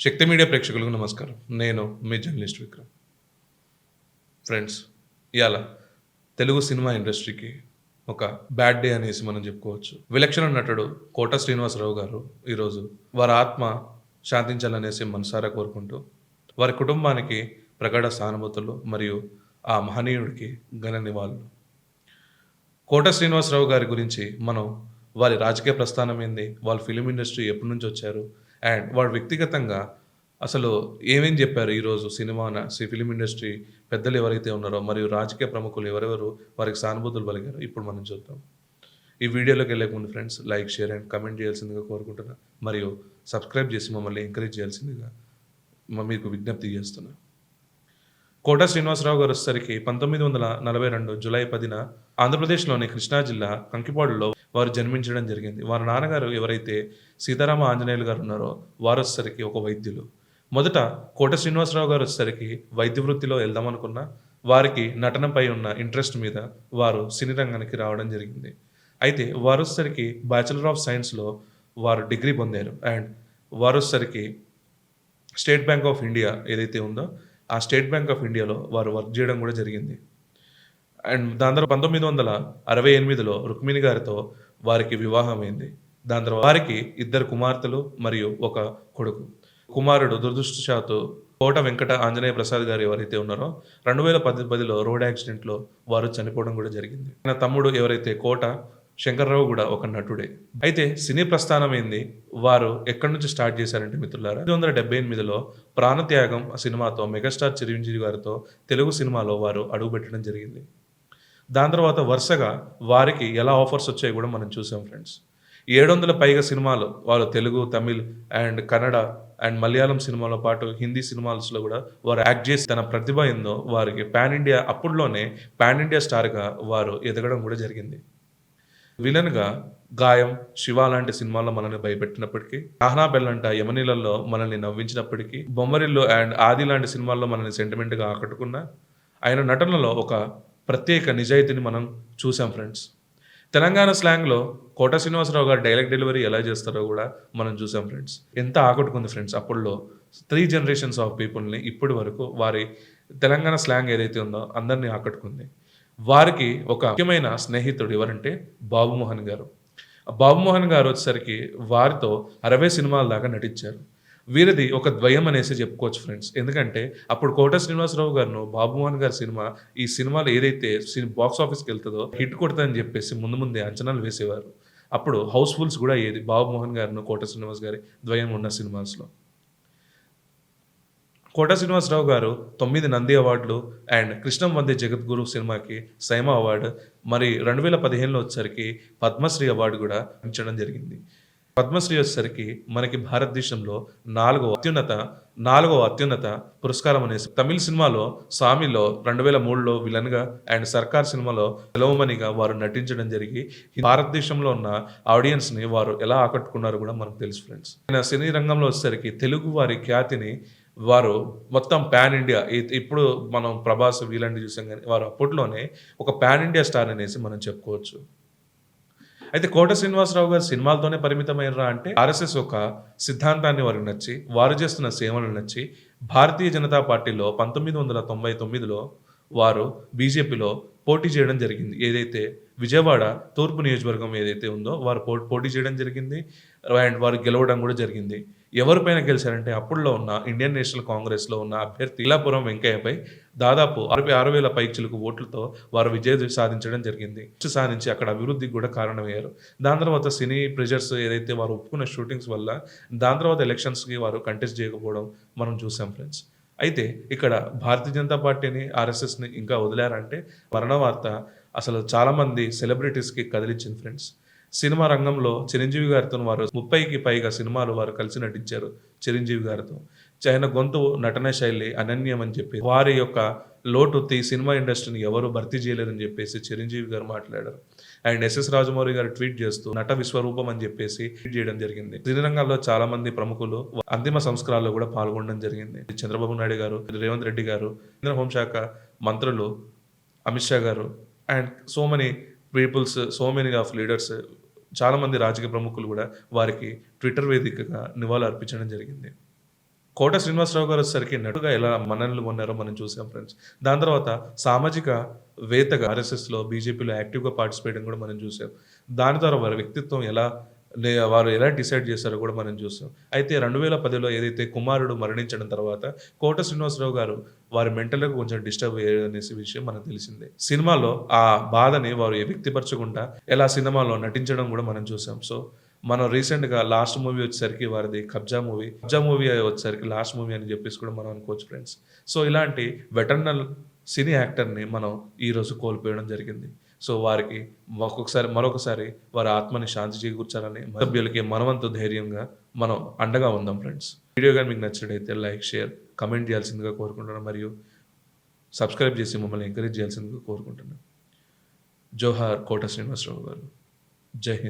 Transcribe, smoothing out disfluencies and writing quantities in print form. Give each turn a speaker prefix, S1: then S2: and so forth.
S1: శక్తి media ప్రేక్షకులకు నమస్కారం. నేను మీ జర్నలిస్ట్ విక్రమ్. ఫ్రెండ్స్, ఇయాల తెలుగు సినిమా ఇండస్ట్రీకి ఒక బ్యాడ్ డే అనేసి మనం చెప్పుకోవచ్చు. విలక్షణ నటుడు కోట శ్రీనివాసరావు గారు ఈరోజు వారి ఆత్మ శాంతించాలనేసి మనసారా కోరుకుంటూ, వారి కుటుంబానికి ప్రగాఢ సానుభూతులు మరియు ఆ మహనీయుడికి ఘన నివాళులు. కోట శ్రీనివాసరావు గారి గురించి మనం వారి రాజకీయ ప్రస్థానం ఏంది, వాళ్ళ ఫిలిం ఇండస్ట్రీ ఎప్పటి నుంచి వచ్చారు, అండ్ వాడు వ్యక్తిగతంగా అసలు ఏమేం చెప్పారు ఈరోజు ఫిలిం ఇండస్ట్రీ పెద్దలు ఎవరైతే ఉన్నారో మరియు రాజకీయ ప్రముఖులు ఎవరెవరు వారికి సానుభూతులు పలికారో ఇప్పుడు మనం చూద్దాం. ఈ వీడియోలోకి వెళ్ళే ముందు friends like, share and comment చేయాల్సిందిగా కోరుకుంటున్నా, మరియు సబ్స్క్రైబ్ చేసి మమ్మల్ని ఎంకరేజ్ చేయాల్సిందిగా మీకు విజ్ఞప్తి చేస్తున్నా. కోట శ్రీనివాసరావు గారు వచ్చేసరికి 1942 జూలై 10న ఆంధ్రప్రదేశ్లోని కృష్ణా జిల్లా కంకిపాడులో వారు జన్మించడం జరిగింది. వారి నాన్నగారు ఎవరైతే సీతారామ ఆంజనేయులు గారు ఉన్నారో వారు వచ్చేసరికి ఒక వైద్యులు. మొదట కోట శ్రీనివాసరావు గారు వచ్చేసరికి వైద్య వృత్తిలో వెళ్దామనుకున్న వారికి నటనపై ఉన్న ఇంట్రెస్ట్ మీద వారు సినీ రంగానికి రావడం జరిగింది. అయితే వారు వచ్చేసరికి బ్యాచిలర్ ఆఫ్ సైన్స్లో వారు డిగ్రీ పొందారు. అండ్ వారు వచ్చేసరికి స్టేట్ బ్యాంక్ ఆఫ్ ఇండియా ఏదైతే ఉందో ఆ స్టేట్ బ్యాంక్ ఆఫ్ ఇండియాలో వారు వర్క్ చేయడం కూడా జరిగింది. అండ్ దాని తర్వాత 1968లో రుక్మిణి గారితో వారికి వివాహం అయింది. దాని తర్వాత వారికి 2 కుమార్తెలు మరియు ఒక కొడుకు. కుమారుడు దురదృష్టవశాత్తు కోట వెంకట ఆంజనేయ ప్రసాద్ గారు ఎవరైతే ఉన్నారో 2010లో రోడ్ యాక్సిడెంట్లో వారు చనిపోవడం కూడా జరిగింది. ఆయన తమ్ముడు ఎవరైతే కోట శంకర్రావు కూడా ఒక నటుడే. అయితే సినీ ప్రస్థానం ఏంది, వారు ఎక్కడి నుంచి స్టార్ట్ చేశారంటే మిత్రులారా, 1978లో ప్రాణత్యాగం సినిమాతో మెగాస్టార్ చిరంజీవి గారితో తెలుగు సినిమాలో వారు అడుగుపెట్టడం జరిగింది. దాని తర్వాత వరుసగా వారికి ఎలా ఆఫర్స్ వచ్చాయి కూడా మనం చూసాం ఫ్రెండ్స్. 700 పైగా సినిమాలు వాళ్ళు తెలుగు, తమిళ్ అండ్ కన్నడ అండ్ మలయాళం సినిమాలో పాటు హిందీ సినిమాస్లో కూడా వారు యాక్ట్ చేసి తన ప్రతిభ ఏందో వారికి అప్పుడులోనే పాన్ ఇండియా స్టార్గా వారు ఎదగడం కూడా జరిగింది. విలన్గా గాయం, శివ లాంటి సినిమాల్లో మనల్ని భయపెట్టినప్పటికీ, ఆహ్నా బెల్లంట, యమనీలలో మనల్ని నవ్వించినప్పటికీ, బొమ్మరిల్లు అండ్ ఆది లాంటి సినిమాల్లో మనల్ని సెంటిమెంట్గా ఆకట్టుకున్న ఆయన నటనలో ఒక ప్రత్యేక నిజాయితీని మనం చూసాం ఫ్రెండ్స్. తెలంగాణ స్లాంగ్లో కోట శ్రీనివాసరావు గారు డైలాగ్ డెలివరీ ఎలా చేస్తారో కూడా మనం చూసాం ఫ్రెండ్స్. ఎంత ఆకట్టుకుంది ఫ్రెండ్స్ అప్పుడులో 3 జనరేషన్స్ ఆఫ్ పీపుల్ని ఇప్పటి వరకు వారి తెలంగాణ స్లాంగ్ ఏదైతే ఉందో అందరినీ ఆకట్టుకుంది. వారికి ఒక ముఖ్యమైన స్నేహితుడు ఎవరంటే బాబుమోహన్ గారు. బాబుమోహన్ గారు వచ్చేసరికి వారితో 60 సినిమాల దాకా నటించారు. వీరిది ఒక ద్వయం అనేసి చెప్పుకోవచ్చు ఫ్రెండ్స్. ఎందుకంటే అప్పుడు కోట శ్రీనివాసరావు గారు బాబుమోహన్ గారి ఈ సినిమాలు ఏదైతే బాక్స్ ఆఫీస్కి వెళ్తుందో హిట్ కొడుతుందని చెప్పేసి ముందే అంచనాలు వేసేవారు. అప్పుడు హౌస్ఫుల్స్ కూడా ఏది బాబుమోహన్ గారు కోట శ్రీనివాస్ గారి ద్వయం ఉన్న సినిమాస్లో. కోట శ్రీనివాసరావు గారు 9 నంది అవార్డులు అండ్ కృష్ణం వందే జగద్గురు సినిమాకి సైమా అవార్డు, మరి 2015లో వచ్చేసరికి పద్మశ్రీ అవార్డు కూడా ఇచ్చడం జరిగింది. పద్మశ్రీ వచ్చేసరికి మనకి భారతదేశంలో 4వ అత్యున్నత పురస్కారం అనేసి. తమిళ సినిమాలో సామిలో 2003లో విలన్గా అండ్ సర్కార్ సినిమాలో సెలవుమణిగా వారు నటించడం జరిగి భారతదేశంలో ఉన్న ఆడియన్స్ని వారు ఎలా ఆకట్టుకున్నారో కూడా మనకు తెలుసు ఫ్రెండ్స్. ఆయన సినీ రంగంలో వచ్చేసరికి తెలుగు వారి ఖ్యాతిని వారు మొత్తం పాన్ ఇండియా, ఇప్పుడు మనం ప్రభాస్ వీలాంటి చూసాం కానీ వారు అప్పట్లోనే ఒక పాన్ ఇండియా స్టార్ అనేసి మనం చెప్పుకోవచ్చు. అయితే కోట శ్రీనివాసరావు గారు సినిమాలతోనే పరిమితమైనరా అంటే ఆర్ఎస్ఎస్ ఒక సిద్ధాంతాన్ని వారికి నచ్చి, వారు చేస్తున్న సేవలను నచ్చి భారతీయ జనతా పార్టీలో 1999లో వారు బీజేపీలో పోటీ చేయడం జరిగింది. ఏదైతే విజయవాడ తూర్పు నియోజకవర్గం ఏదైతే ఉందో వారు పోటీ చేయడం జరిగింది అండ్ వారు గెలవడం కూడా జరిగింది. ఎవరిపైన గెలిచారంటే అప్పుడులో ఉన్న ఇండియన్ నేషనల్ కాంగ్రెస్లో ఉన్న అభ్యర్థి ఇలాపురం వెంకయ్యపై దాదాపు 6,000 పైచిలకు ఓట్లతో వారు విజయం సాధించడం జరిగింది. సాధించి అక్కడ అభివృద్ధికి కూడా కారణమయ్యారు. దాని తర్వాత సినీ ప్రెజర్స్ ఏదైతే వారు ఒప్పుకున్న షూటింగ్స్ వల్ల దాని తర్వాత ఎలక్షన్స్కి వారు కంటెస్ట్ చేయకపోవడం మనం చూసాం ఫ్రెండ్స్. అయితే ఇక్కడ భారతీయ జనతా పార్టీని, ఆర్ఎస్ఎస్ని ఇంకా వదిలారంటే మరణ వార్త అసలు చాలామంది సెలబ్రిటీస్కి కదిలించింది ఫ్రెండ్స్. సినిమా రంగంలో చిరంజీవి గారితో వారు 30కి పైగా సినిమాలు వారు కలిసి నటించారు. చిరంజీవి గారితో ఆయన గొంతు, నటన శైలి అనన్యం అని చెప్పి వారి యొక్క లోటు ఈ సినిమా ఇండస్ట్రీని ఎవరు భర్తీ చేయలేరని చెప్పేసి చిరంజీవి గారు మాట్లాడారు. అండ్ ఎస్ఎస్ రాజమౌళి గారు ట్వీట్ చేస్తూ నట విశ్వరూపం అని చెప్పేసి ట్వీట్ చేయడం జరిగింది. సినీ రంగాల్లో చాలా మంది ప్రముఖులు అంతిమ సంస్కారాల్లో కూడా పాల్గొనడం జరిగింది. చంద్రబాబు నాయుడు గారు, రేవంత్ రెడ్డి గారు, కేంద్ర హోంశాఖ మంత్రులు అమిత్ షా గారు and so many of leaders, చాలామంది రాజకీయ ప్రముఖులు కూడా వారికి ట్విట్టర్ వేదికగా నివాళులు అర్పించడం జరిగింది. కోట శ్రీనివాసరావు గారు వచ్చేసరికి నటుగా ఎలా మన్ననలు పొందారో మనం చూసాం ఫ్రెండ్స్. దాని తర్వాత సామాజిక వేత్తగా ఆర్ఎస్ఎస్‌లో, బీజేపీలో యాక్టివ్‌గా పార్టిసిపేట్ కూడా మనం చూసాం. దాని ద్వారా వారి వ్యక్తిత్వం ఎలా వారు ఎలా డిసైడ్ చేశారో కూడా మనం చూసాం. అయితే 2010లో ఏదైతే కుమారుడు మరణించడం తర్వాత కోట శ్రీనివాసరావు గారు వారి మెంటల్‌గా కొంచెం డిస్టర్బ్ అయ్యారనేసి విషయం మనకు తెలిసిందే. సినిమాలో ఆ బాధని వారు వ్యక్తపరచకుండా ఎలా సినిమాలో నటించడం కూడా మనం చూసాం. సో, మనం రీసెంట్‌గా లాస్ట్ మూవీ వచ్చేసరికి వారిది 'కబ్జా' మూవీ. 'కబ్జా' మూవీ వచ్చేసరికి లాస్ట్ మూవీ అని చెప్పేసి కూడా మనం అనుకోవచ్చు ఫ్రెండ్స్. సో, ఇలాంటి వెటర్నల్ సినీ యాక్టర్‌ని మనం ఈరోజు కోల్పోవడం జరిగింది. సో, వారికి మరొకసారి వారి ఆత్మని శాంతి చేకూర్చాలని సభ్యులకి మనవంతు ధైర్యంగా మనం అండగా ఉందాం ఫ్రెండ్స్. వీడియో గాని మీకు నచ్చినట్టయితే లైక్, షేర్, కామెంట్ చేయాల్సిందిగా కోరుకుంటున్నాను. మరియు సబ్స్క్రైబ్ చేసి మమ్మల్ని ఎంకరేజ్ చేయాల్సిందిగా కోరుకుంటున్నాను. జోహార్ కోట శ్రీనివాసరావు గారు. జై హింద్.